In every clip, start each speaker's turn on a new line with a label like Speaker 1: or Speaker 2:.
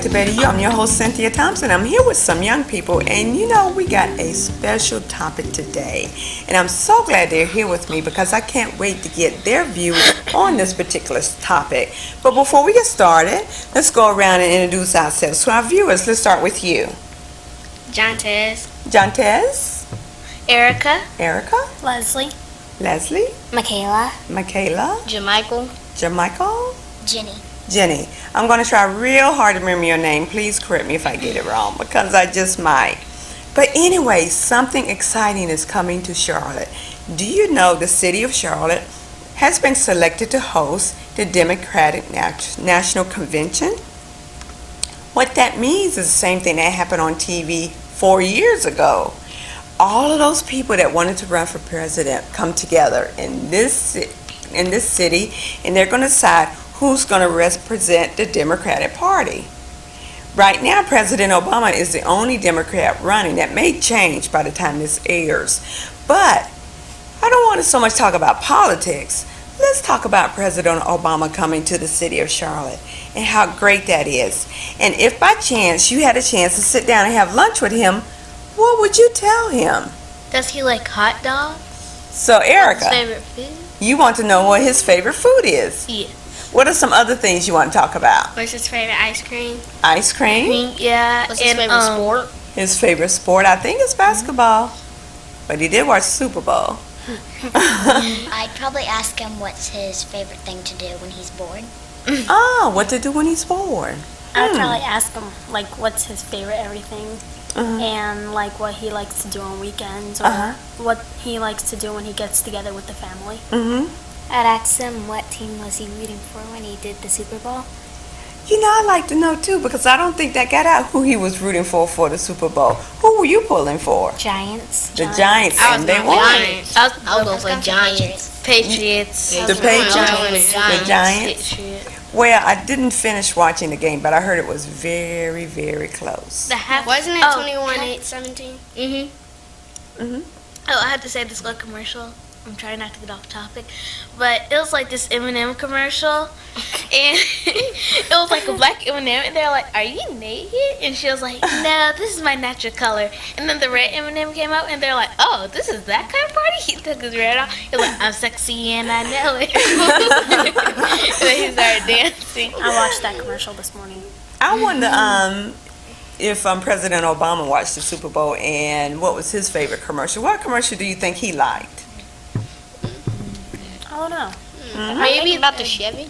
Speaker 1: to Better You. I'm your host, Cynthia Thompson. I'm here with some young people, and we got a special topic today. And I'm so glad they're here with me because I can't wait to get their views on this particular topic. But before we get started, let's go around and introduce ourselves to our viewers. Let's start with you.
Speaker 2: Jontez.
Speaker 1: Jontez.
Speaker 2: Erica.
Speaker 1: Erica.
Speaker 3: Leslie.
Speaker 1: Leslie.
Speaker 3: Michaela.
Speaker 1: Michaela.
Speaker 2: Jamichael.
Speaker 1: Jamichael.
Speaker 3: Jenny.
Speaker 1: Jenny. I'm going to try real hard to remember your name. Please correct me if I get it wrong because I just might. But anyway, something exciting is coming to Charlotte. Do you know the city of Charlotte has been selected to host the Democratic National Convention? What that means is the same thing that happened on TV 4 years ago. All of those people that wanted to run for president come together in this city, and they're going to decide who's going to represent the Democratic Party. Right now, President Obama is the only Democrat running. That may change by the time this airs. But I don't want to so much talk about politics. Let's talk about President Obama coming to the city of Charlotte and how great that is. And if by chance you had a chance to sit down and have lunch with him, what would you tell him?
Speaker 2: Does he like hot dogs?
Speaker 1: So, Erica,
Speaker 2: His favorite food?
Speaker 1: you want to know what his favorite food is.
Speaker 2: Yeah.
Speaker 1: What are some other things you want to talk about?
Speaker 2: What's his favorite ice cream?
Speaker 1: Ice cream?
Speaker 2: Yeah. What's his favorite sport?
Speaker 1: His favorite sport, I think, is basketball. But he did watch Super Bowl.
Speaker 3: I'd probably ask him what's his favorite thing to do when he's bored.
Speaker 1: Oh, what to do when he's bored?
Speaker 4: I'd probably ask him, like, what's his favorite everything,
Speaker 1: Uh-huh.
Speaker 4: and, like, what he likes to do on weekends, or
Speaker 1: Uh-huh.
Speaker 4: what he likes to do when he gets together with the family.
Speaker 1: Mm-hmm.
Speaker 3: I'd ask him what team was he rooting for when he did the Super Bowl.
Speaker 1: I'd like to know, too, because I don't think that got out who he was rooting for the Super Bowl. Who were you pulling for?
Speaker 3: Giants.
Speaker 1: The Giants, and they won.
Speaker 2: Giants. I was going for Giants. Patriots.
Speaker 1: The Patriots. The Giants.
Speaker 2: Patriots.
Speaker 1: Well, I didn't finish watching the game, but I heard it was very, very close.
Speaker 2: Wasn't it 21-8-17?
Speaker 1: Mm-hmm.
Speaker 5: Oh, I had to say this little commercial. I'm trying not to get off topic, but it was like this M&M commercial, and it was like a black M&M, and they're like, "Are you naked?" And she was like, "No, this is my natural color." And then the red M&M came out, and they're like, "Oh, this is that kind of party." He took his red off. He was like, "I'm sexy and I know it." And then he started dancing.
Speaker 4: I watched that commercial this morning.
Speaker 1: I wonder if President Obama watched the Super Bowl and what was his favorite commercial. What commercial do you think he liked?
Speaker 4: I don't know.
Speaker 2: Maybe about the Chevy.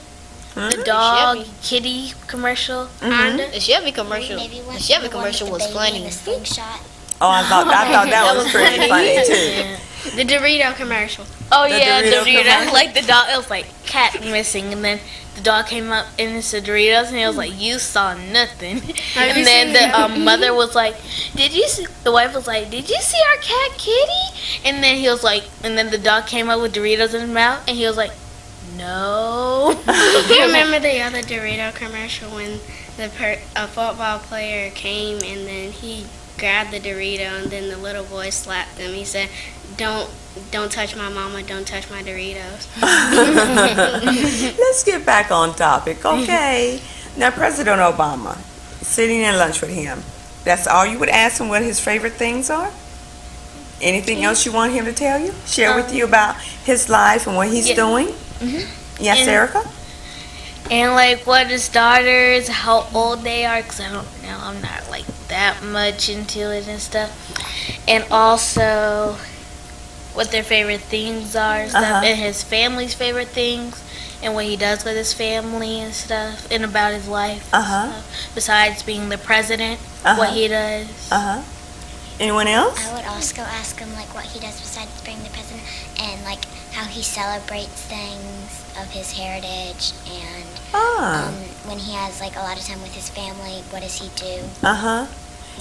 Speaker 5: The dog kitty commercial.
Speaker 2: The Chevy commercial.
Speaker 3: Maybe
Speaker 2: The Chevy commercial was funny.
Speaker 3: The slingshot.
Speaker 1: Oh, I thought that was pretty funny too.
Speaker 2: The Dorito commercial.
Speaker 5: Oh
Speaker 1: The
Speaker 5: yeah,
Speaker 1: Dorito
Speaker 5: Dorito.
Speaker 1: commercial.
Speaker 5: Like the dog, it was like cat missing, and then the dog came up and it's the Doritos, and it was like, "You saw nothing." And then the mother was like, "Did you see?" The wife was like, "Did you see our cat Kitty?" And then he was like, and then the dog came up with Doritos in his mouth, and he was like, "No."
Speaker 2: Do you remember the other Dorito commercial when a football player came and then he grabbed the Dorito and then the little boy slapped him? He said, Don't touch my mama, don't touch my Doritos."
Speaker 1: Let's get back on topic, okay? Now, President Obama, sitting at lunch with him, that's all you would ask him what his favorite things are? Anything else you want him to tell you? Share with you about his life and what he's doing? Yes,
Speaker 5: And-
Speaker 1: Erica?
Speaker 5: And like what his daughters, how old they are, because I don't know, I'm not like that much into it and stuff. And also what their favorite things are and stuff,
Speaker 1: Uh-huh.
Speaker 5: and his family's favorite things, and what he does with his family and stuff, and about his life. and
Speaker 1: Uh-huh.
Speaker 5: stuff. Besides being the president,
Speaker 1: Uh-huh.
Speaker 5: what he does.
Speaker 1: Uh-huh. Anyone else?
Speaker 3: I would also ask him like what he does besides being the president and like how he celebrates things of his heritage and
Speaker 1: Ah,
Speaker 3: when he has like a lot of time with his family, what does he do?
Speaker 1: uh-huh.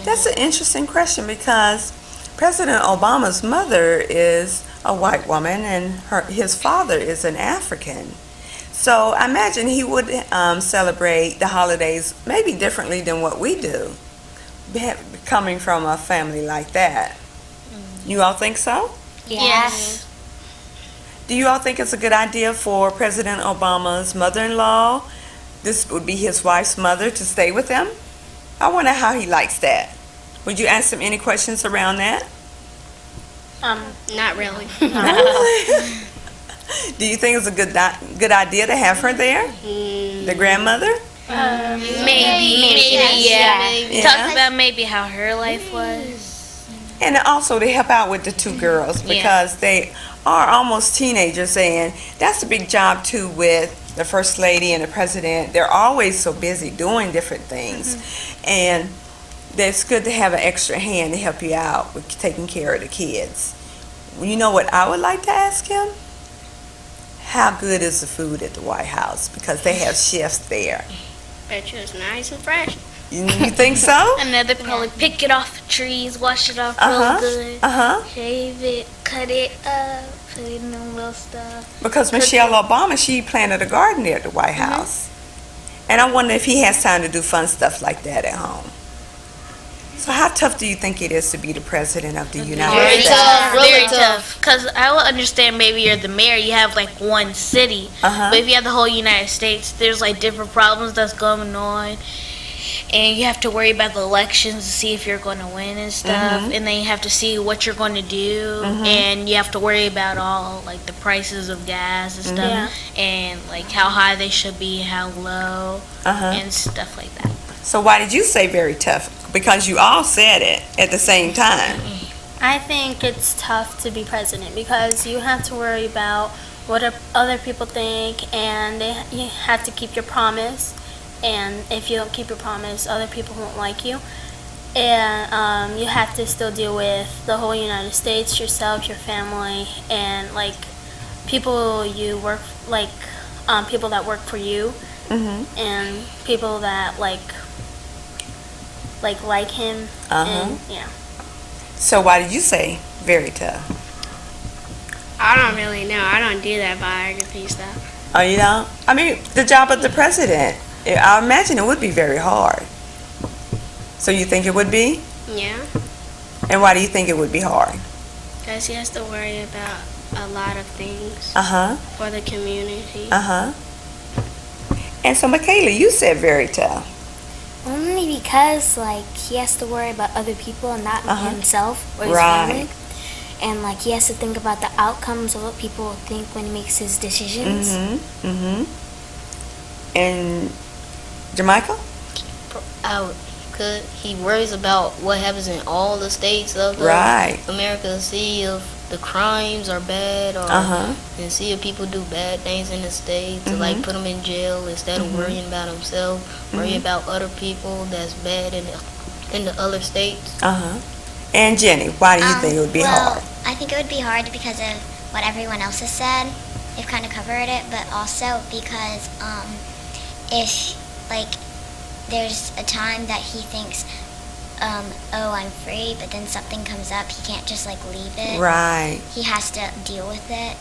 Speaker 1: That's an interesting question because President Obama's mother is a white woman and his father is an African. So I imagine he would celebrate the holidays maybe differently than what we do, coming from a family like that. You all think so?
Speaker 5: Yes.
Speaker 1: Do you all think it's a good idea for President Obama's mother-in-law, this would be his wife's mother, to stay with them? I wonder how he likes that. Would you ask him any questions around that?
Speaker 2: Not really.
Speaker 1: Do you think it's a good idea to have her there? The grandmother?
Speaker 5: Maybe, yeah.
Speaker 1: Yeah.
Speaker 5: Talk about maybe how her life was.
Speaker 1: And also to help out with the two girls because they are almost teenagers, and that's a big job too with the first lady and the president. They're always so busy doing different things, and it's good to have an extra hand to help you out with taking care of the kids. You know what I would like to ask him? How good is the food at the White House? Because they have chefs there.
Speaker 2: Bet you it's nice and fresh.
Speaker 1: You think so?
Speaker 5: And then they probably pick it off the trees, wash it off
Speaker 1: Uh-huh.
Speaker 5: real good,
Speaker 1: Uh-huh.
Speaker 5: shave it, cut it up, put it in the little stuff.
Speaker 1: Because Michelle Obama, she planted a garden there at the White House. And I wonder if he has time to do fun stuff like that at home. So how tough do you think it is to be the president of the United
Speaker 5: Very
Speaker 1: States?
Speaker 5: tough, very tough. Because I will understand maybe you're the mayor, you have like one city.
Speaker 1: Uh-huh.
Speaker 5: But if you have the whole United States, there's like different problems that's going on. And you have to worry about the elections to see if you're going to win and stuff. And then you have to see what you're going to do. And you have to worry about all like the prices of gas and stuff. And like how high they should be, how low,
Speaker 1: Uh-huh.
Speaker 5: and stuff like that.
Speaker 1: So why did you say very tough? Because you all said it at the same time.
Speaker 4: I think it's tough to be president because you have to worry about what other people think, and you have to keep your promise. And if you don't keep your promise, other people won't like you. And you have to still deal with the whole United States, yourself, your family, and like people you work people that work for you, and people that like him. And yeah.
Speaker 1: So why did you say very tough?
Speaker 2: I don't really know. I don't do that biography stuff.
Speaker 1: Oh, you know? I mean, the job of the president, I imagine it would be very hard. So you think it would be?
Speaker 2: Yeah.
Speaker 1: And why do you think it would be hard?
Speaker 2: Because he has to worry about a lot of things
Speaker 1: Uh-huh.
Speaker 2: for the community.
Speaker 1: Uh-huh. And so, Michaela, you said very tough.
Speaker 3: Only because, like, he has to worry about other people and not himself or his
Speaker 1: Right.
Speaker 3: family. And, like, he has to think about the outcomes of what people will think when he makes his decisions.
Speaker 1: And Jamaica?
Speaker 6: He worries about what happens in all the states of
Speaker 1: Right.
Speaker 6: America, see if the crimes are bad, or
Speaker 1: Uh-huh.
Speaker 6: and see if people do bad things in the states, to like put them in jail instead of worrying about himself, worry about other people that's bad in the other states.
Speaker 1: Uh-huh. And Jenny, why do you think it would be hard?
Speaker 3: I think it would be hard because of what everyone else has said. They've kind of covered it, but also because if, like, there's a time that he thinks, oh, I'm free, but then something comes up, he can't just, like, leave it.
Speaker 1: Right.
Speaker 3: He has to deal with it.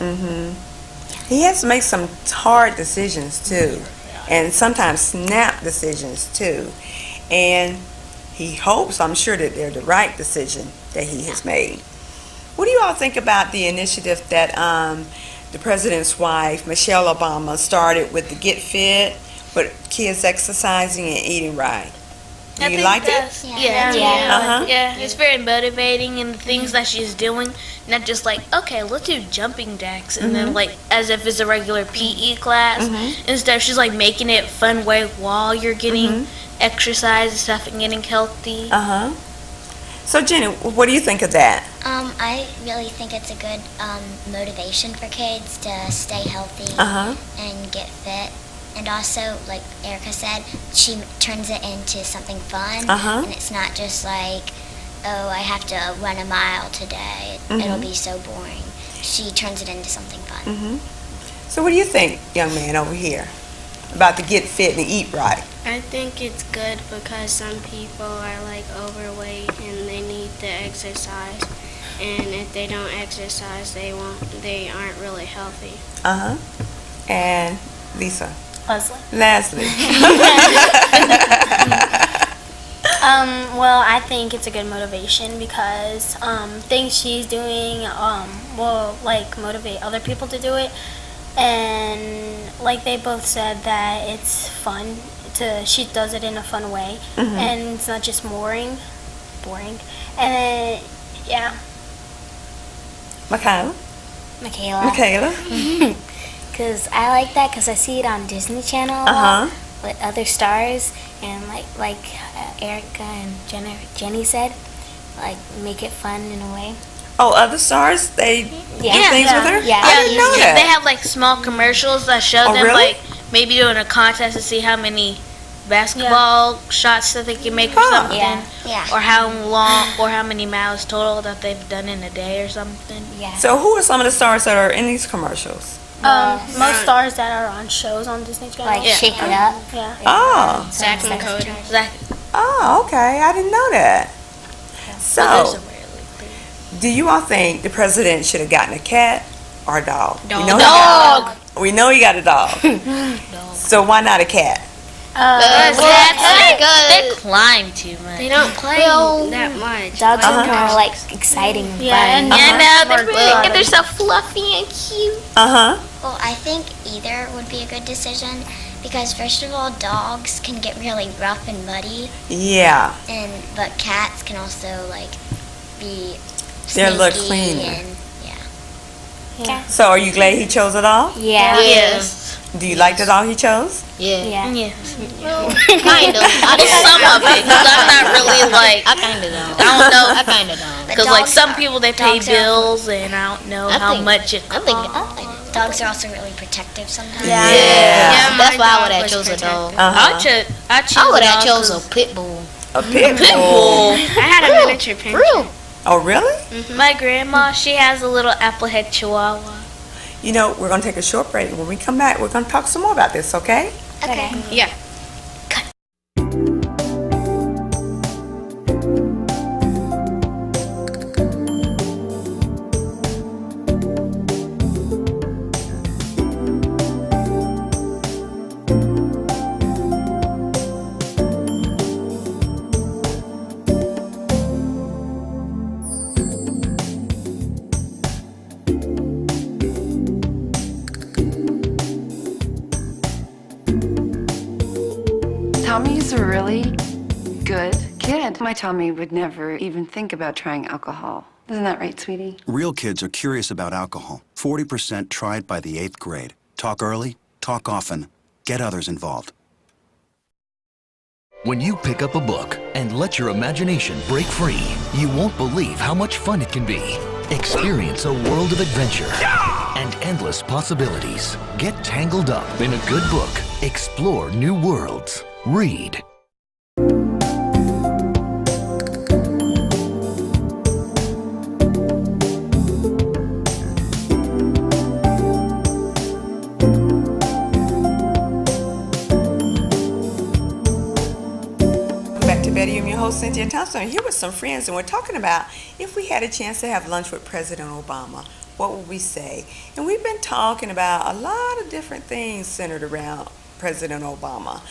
Speaker 1: He has to make some hard decisions too, and sometimes snap decisions too. And he hopes, I'm sure, that they're the right decision that he has made. What do you all think about the initiative that the president's wife, Michelle Obama, started with the Get Fit, but kids exercising and eating right? Do you like it?
Speaker 5: Yeah, it's very motivating, and the things that she's doing, not just like, okay, let's do jumping jacks, and then like as if it's a regular PE class. Instead, she's like making it fun way while you're getting exercise and stuff and getting healthy.
Speaker 1: Uh-huh. So Jenny, what do you think of that?
Speaker 3: I really think it's a good motivation for kids to stay healthy
Speaker 1: Uh-huh.
Speaker 3: and get fit. And also, like Erica said, she turns it into something fun.
Speaker 1: Uh-huh.
Speaker 3: And it's not just like, oh, I have to run a mile today. It'll be so boring. She turns it into something fun.
Speaker 1: So what do you think, young man over here, about the Get Fit and Eat Right?
Speaker 2: I think it's good because some people are like overweight and they need to exercise. And if they don't exercise, they aren't really healthy.
Speaker 1: Uh-huh. And Lisa?
Speaker 4: Leslie. Well, I think it's a good motivation because things she's doing will like motivate other people to do it, and like they both said that it's fun she does it in a fun way, and it's not just boring. And then, yeah.
Speaker 1: Michaela? Michaela?
Speaker 7: Because I like that because I see it on Disney Channel a lot with other stars, and like Erica and Jenny said, like make it fun in a way.
Speaker 1: Oh, other stars, they do
Speaker 7: Yeah.
Speaker 1: things with her?
Speaker 7: Yeah.
Speaker 1: I didn't know that.
Speaker 5: They have like small commercials that show
Speaker 1: Oh,
Speaker 5: them
Speaker 1: really?
Speaker 5: like maybe doing a contest to see how many basketball shots that they can make or
Speaker 1: Huh.
Speaker 5: something,
Speaker 3: Yeah.
Speaker 5: or how long or how many miles total that they've done in a day or something.
Speaker 7: Yeah.
Speaker 1: So who are some of the stars that are in these commercials?
Speaker 4: Most stars that are on shows on Disney Channel.
Speaker 7: Like Shake It Up.
Speaker 4: Yeah.
Speaker 1: Oh,
Speaker 2: Zach and Cody.
Speaker 1: oh, okay. I didn't know that.
Speaker 5: There's
Speaker 1: So,
Speaker 5: a rarely clear.
Speaker 1: do you all think the president should have gotten a cat or a dog?
Speaker 2: Dog.
Speaker 1: We know he got a dog. So why not a cat?
Speaker 5: They climb too much.
Speaker 2: They don't play that much.
Speaker 7: Dogs are more like exciting and
Speaker 4: Yeah,
Speaker 7: fun.
Speaker 4: and
Speaker 5: they're big and they're so fluffy and cute.
Speaker 1: Uh-huh.
Speaker 3: Well, I think either would be a good decision because first of all, dogs can get really rough and muddy,
Speaker 1: Yeah.
Speaker 3: but cats can also like be
Speaker 1: They're a little
Speaker 3: sneaky
Speaker 1: cleaner.
Speaker 3: and
Speaker 1: So are you glad he chose a dog?
Speaker 7: Yeah.
Speaker 5: Yes.
Speaker 1: Do you like the dog he chose?
Speaker 6: Yeah.
Speaker 7: Yeah.
Speaker 5: Yes.
Speaker 6: Kind of.
Speaker 5: Some of it, 'cause I'm not really like,
Speaker 6: I kind of don't.
Speaker 5: I don't know.
Speaker 6: I kind of don't.
Speaker 5: Because like some people they pay
Speaker 3: dogs are-
Speaker 5: bills and I don't know
Speaker 6: I
Speaker 5: how
Speaker 6: think-
Speaker 5: much it
Speaker 6: I
Speaker 5: costs.
Speaker 6: think
Speaker 3: dogs are also really protective sometimes.
Speaker 1: Yeah.
Speaker 6: that's
Speaker 2: my
Speaker 6: why I
Speaker 2: dog
Speaker 6: would have
Speaker 2: was
Speaker 6: chose a dog.
Speaker 1: Uh-huh.
Speaker 5: I choose
Speaker 6: I would
Speaker 5: a
Speaker 6: have
Speaker 5: dog
Speaker 6: chose
Speaker 5: 'cause
Speaker 6: a pit bull.
Speaker 1: A pit bull.
Speaker 5: bull.
Speaker 2: I had a miniature pinscher.
Speaker 6: Real.
Speaker 1: Oh, really?
Speaker 5: My grandma, she has a little applehead chihuahua.
Speaker 1: You know, we're going to take a short break. When we come back, we're going to talk some more about this, okay?
Speaker 3: Okay.
Speaker 2: Yeah.
Speaker 8: Tommy's a really good kid. My Tommy would never even think about trying alcohol. Isn't that right, sweetie?
Speaker 9: Real kids are curious about alcohol. 40% tried by the 8th grade. Talk early, talk often, get others involved.
Speaker 10: When you pick up a book and let your imagination break free, you won't believe how much fun it can be. Experience a world of adventure and endless possibilities. Get tangled up in a good book. Explore new worlds. Read.
Speaker 1: Back to Betty. I'm your host, Cynthia Thompson. I'm here with some friends, and we're talking about if we had a chance to have lunch with President Obama, what would we say? And we've been talking about a lot of different things centered around President Obama.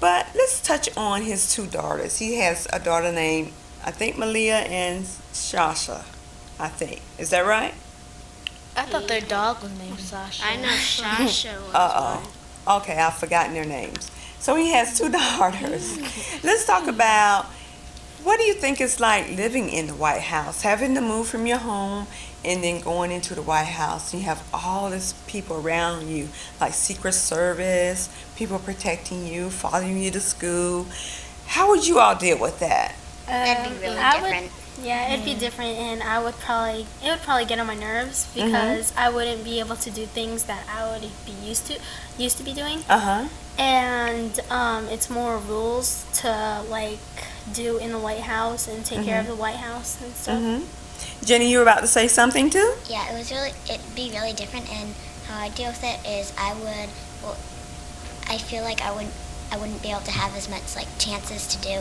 Speaker 1: But let's touch on his two daughters. He has a daughter named, I think, Malia and Sasha, I think. Is that right?
Speaker 5: I thought their dog was named Sasha.
Speaker 2: I know Sasha was
Speaker 1: Uh-oh. Okay, I've forgotten their names. So he has two daughters. Let's talk about, what do you think it's like living in the White House, having to move from your home and then going into the White House? You have all these people around you, like Secret Service, people protecting you, following you to school. How would you all deal with that?
Speaker 3: That'd be really
Speaker 4: I would-
Speaker 3: different.
Speaker 4: Yeah, it'd be different, and it would probably get on my nerves because I wouldn't be able to do things that I would be used to be doing,
Speaker 1: Uh-huh.
Speaker 4: and it's more rules to like do in the White House and take care of the White House and stuff.
Speaker 1: Mm-hmm. Jenny, you were about to say something too?
Speaker 3: Yeah, it'd be really different, and how I deal with it is I feel like I wouldn't be able to have as much like chances to do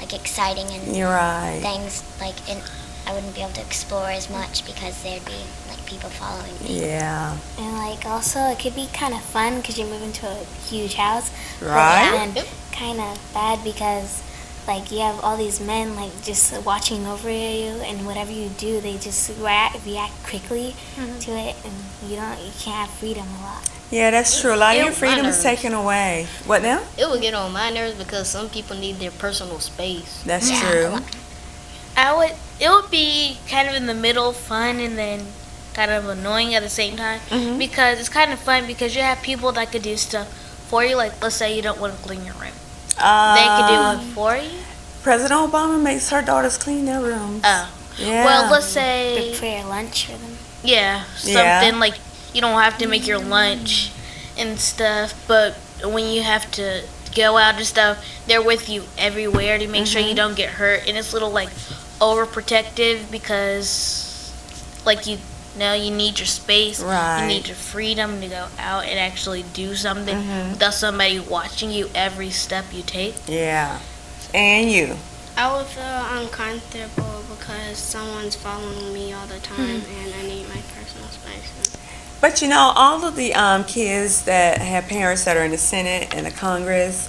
Speaker 3: like exciting and
Speaker 1: You're right.
Speaker 3: things and I wouldn't be able to explore as much because there'd be like people following me.
Speaker 1: Yeah.
Speaker 7: And like also it could be kind of fun because you move into a huge house.
Speaker 1: Right.
Speaker 7: But then kind of bad because like you have all these men like just watching over you, and whatever you do, they just react quickly to it, and you can't have freedom a lot.
Speaker 1: Yeah, that's true. A lot of
Speaker 6: It
Speaker 1: your
Speaker 6: was
Speaker 1: freedom is
Speaker 6: nerves.
Speaker 1: taken away. What now?
Speaker 6: It would get on my nerves because some people need their personal space.
Speaker 1: That's true.
Speaker 5: It would be kind of in the middle, fun, and then kind of annoying at the same time.
Speaker 1: Mhm.
Speaker 5: Because it's kind of fun because you have people that could do stuff for you. Like, let's say you don't want to clean your room. They could do it for you.
Speaker 1: President Obama makes her daughters clean their rooms.
Speaker 5: Oh.
Speaker 1: Yeah.
Speaker 5: Well, let's say,
Speaker 7: Prepare lunch for them.
Speaker 5: yeah,
Speaker 1: Yeah.
Speaker 5: something like you don't have to make your lunch and stuff, but when you have to go out and stuff, they're with you everywhere to make sure you don't get hurt. And it's a little like overprotective because, like, you know, you need your space,
Speaker 1: Right.
Speaker 5: you need your freedom to go out and actually do something without somebody watching you every step you take.
Speaker 1: Yeah. And you.
Speaker 2: I would feel uncomfortable because someone's following me all the time and I need my personal space.
Speaker 1: But you know, all of the kids that have parents that are in the Senate and the Congress,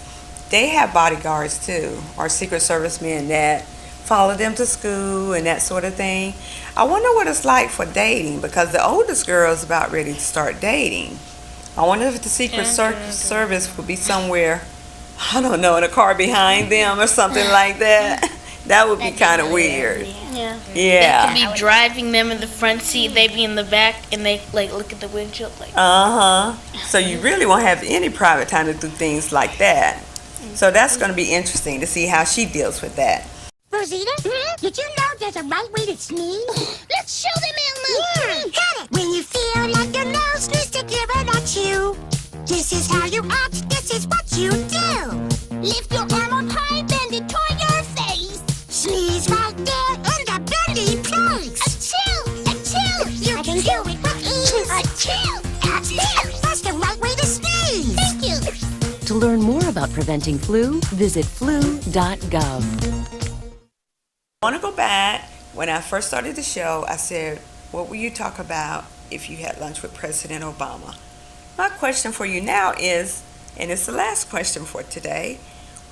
Speaker 1: they have bodyguards too, or Secret Service men that follow them to school and that sort of thing. I wonder what it's like for dating because the oldest girl is about ready to start dating. I wonder if the Secret Service would be somewhere, I don't know, in a car behind them or something like that. That would be kind of weird.
Speaker 5: Yeah.
Speaker 1: Yeah.
Speaker 5: Be driving them in the front seat, they be in the back, and they like look at the windshield like.
Speaker 1: Uh-huh. So you really won't have any private time to do things like that. So that's going to be interesting to see how she deals with that.
Speaker 11: Rosita, did you know there's a right way to sneeze? Let's show them, Elmo. Got it. When you feel like your nose needs to give it at you, this is how you act. This is what you do. Lift your arm on high, bend it toward your face. Sneeze right there in the belly place. Achoo! Achoo! You can do it with ease. Achoo! Achoo! That's the right way to sneeze. Thank you.
Speaker 12: To learn more about preventing flu, visit flu.gov.
Speaker 1: I want to go back. When I first started the show, I said, what will you talk about if you had lunch with President Obama? My question for you now is, and it's the last question for today,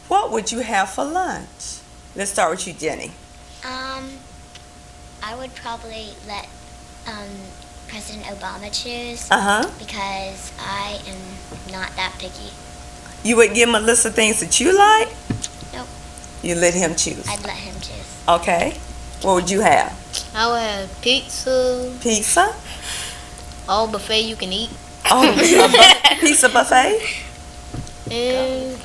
Speaker 1: what would you have for lunch? Let's start with you, Jenny.
Speaker 3: I would probably let President Obama choose
Speaker 1: Uh-huh.
Speaker 3: because I am not that picky.
Speaker 1: You would give him a list of things that you like?
Speaker 3: Nope.
Speaker 1: You let him choose.
Speaker 3: I'd let him choose.
Speaker 1: Okay. What would you have?
Speaker 6: I would have pizza,
Speaker 1: Pizza?
Speaker 6: all buffet you can eat,
Speaker 1: Oh, pizza buffet?
Speaker 6: and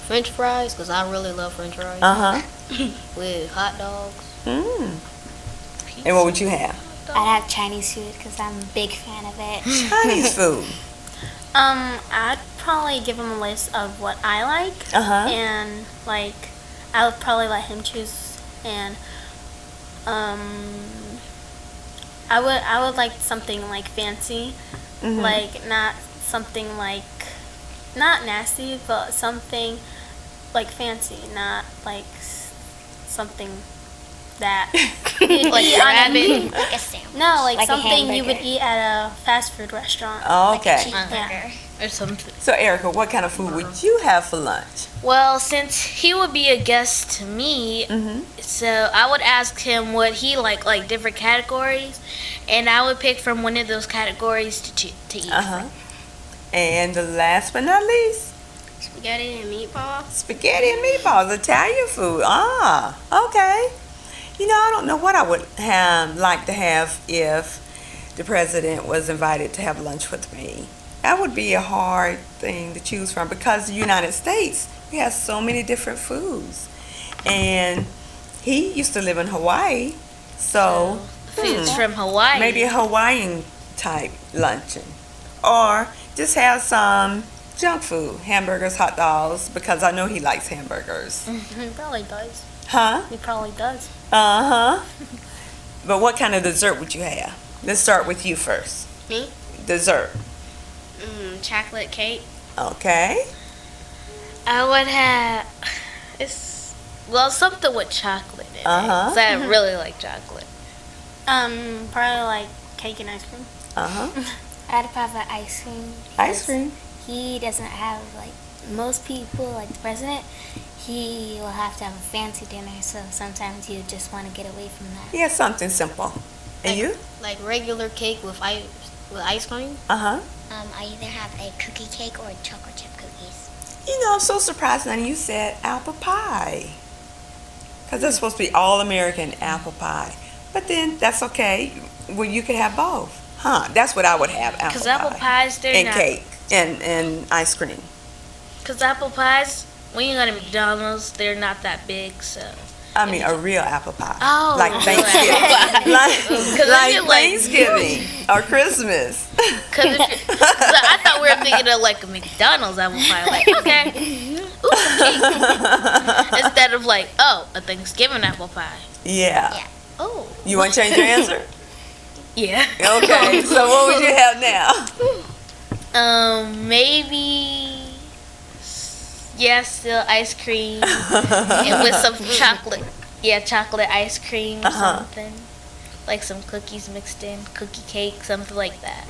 Speaker 6: French fries, because I really love French fries,
Speaker 1: Uh-huh.
Speaker 6: with hot dogs.
Speaker 1: Mm. And what would you have?
Speaker 7: I'd have Chinese food because I'm a big fan of it.
Speaker 1: Chinese food.
Speaker 4: I'd probably give him a list of what I like,
Speaker 1: Uh-huh.
Speaker 4: and like I would probably let him choose. And I would like something like fancy,
Speaker 1: Mhm.
Speaker 4: like not something like not nasty, but something like fancy, not like something that you'd
Speaker 5: Like
Speaker 4: eat on a-
Speaker 5: rabbit.
Speaker 3: Like a sandwich.
Speaker 4: No, like
Speaker 7: Like a
Speaker 4: something you would
Speaker 7: hamburger.
Speaker 4: eat at a fast food restaurant.
Speaker 1: Oh,
Speaker 3: Like a
Speaker 1: okay.
Speaker 3: cheeseburger.
Speaker 5: Or something.
Speaker 1: So, Erica, what kind of food would you have for lunch?
Speaker 5: Well, since he would be a guest to me,
Speaker 1: Mm-hmm.
Speaker 5: so I would ask him what he like different categories, and I would pick from one of those categories to eat.
Speaker 1: Uh-huh. And the last but not least,
Speaker 2: Spaghetti and meatballs.
Speaker 1: spaghetti and meatballs, Italian food. Ah, okay. You know, I don't know what I would like to have if the president was invited to have lunch with me. That would be a hard thing to choose from because the United States, we have so many different foods. And he used to live in Hawaii, so
Speaker 5: Foods from Hawaii.
Speaker 1: maybe a Hawaiian type luncheon. Or just have some junk food, hamburgers, hot dogs, because I know he likes hamburgers.
Speaker 4: He probably does.
Speaker 1: Huh?
Speaker 4: He probably does.
Speaker 1: Uh-huh. But what kind of dessert would you have? Let's start with you first.
Speaker 2: Me?
Speaker 1: Dessert.
Speaker 2: Chocolate cake.
Speaker 1: Okay.
Speaker 5: I would have something with chocolate in it.
Speaker 1: Uh-huh.
Speaker 5: 'Cause I really like chocolate.
Speaker 4: Probably like cake and ice cream.
Speaker 1: Uh-huh.
Speaker 7: I'd probably ice cream.
Speaker 1: Ice
Speaker 7: because
Speaker 1: cream.
Speaker 7: He doesn't have like most people, like the president. He will have to have a fancy dinner, so sometimes you just want to get away from that.
Speaker 1: Yeah, something simple. And you?
Speaker 6: Like regular cake with ice cream.
Speaker 1: Uh-huh.
Speaker 3: I either have a cookie cake or chocolate chip cookies.
Speaker 1: You know, I'm so surprised none of you said apple pie. Because it's supposed to be all American apple pie. But then that's okay. Well, you could have both. Huh, that's what I would have, apple pie.
Speaker 5: Because apple pies, they're
Speaker 1: and
Speaker 5: not.
Speaker 1: cake and ice cream.
Speaker 5: Because apple pies, when you go to McDonald's, they're not that big, so.
Speaker 1: I mean, a real apple pie.
Speaker 5: Oh,
Speaker 1: like
Speaker 5: real
Speaker 1: Thanksgiving.
Speaker 5: apple pie.
Speaker 1: like
Speaker 5: like-
Speaker 1: Thanksgiving or Christmas.
Speaker 5: Because I thought we were thinking of like a McDonald's apple pie. Like, okay. Ooh, cake. Instead of like, oh, a Thanksgiving apple pie.
Speaker 1: Yeah.
Speaker 3: Yeah.
Speaker 5: Oh.
Speaker 1: You want to change your answer?
Speaker 5: Yeah.
Speaker 1: Okay, so what would you have now?
Speaker 5: Maybe. Yeah, still ice cream. And with some chocolate. Yeah, chocolate ice cream or something. Like some cookies mixed in, cookie cake, something like that.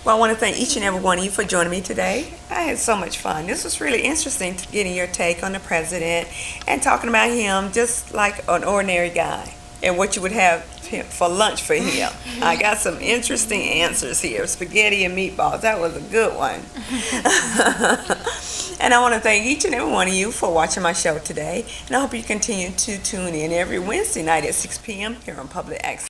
Speaker 1: Well, I want to thank each and every one of you for joining me today. I had so much fun. This was really interesting, getting your take on the president and talking about him just like an ordinary guy and what you would have for lunch for him. I got some interesting answers here. Spaghetti and meatballs. That was a good one. And I want to thank each and every one of you for watching my show today. And I hope you continue to tune in every Wednesday night at 6 p.m. here on Public Access.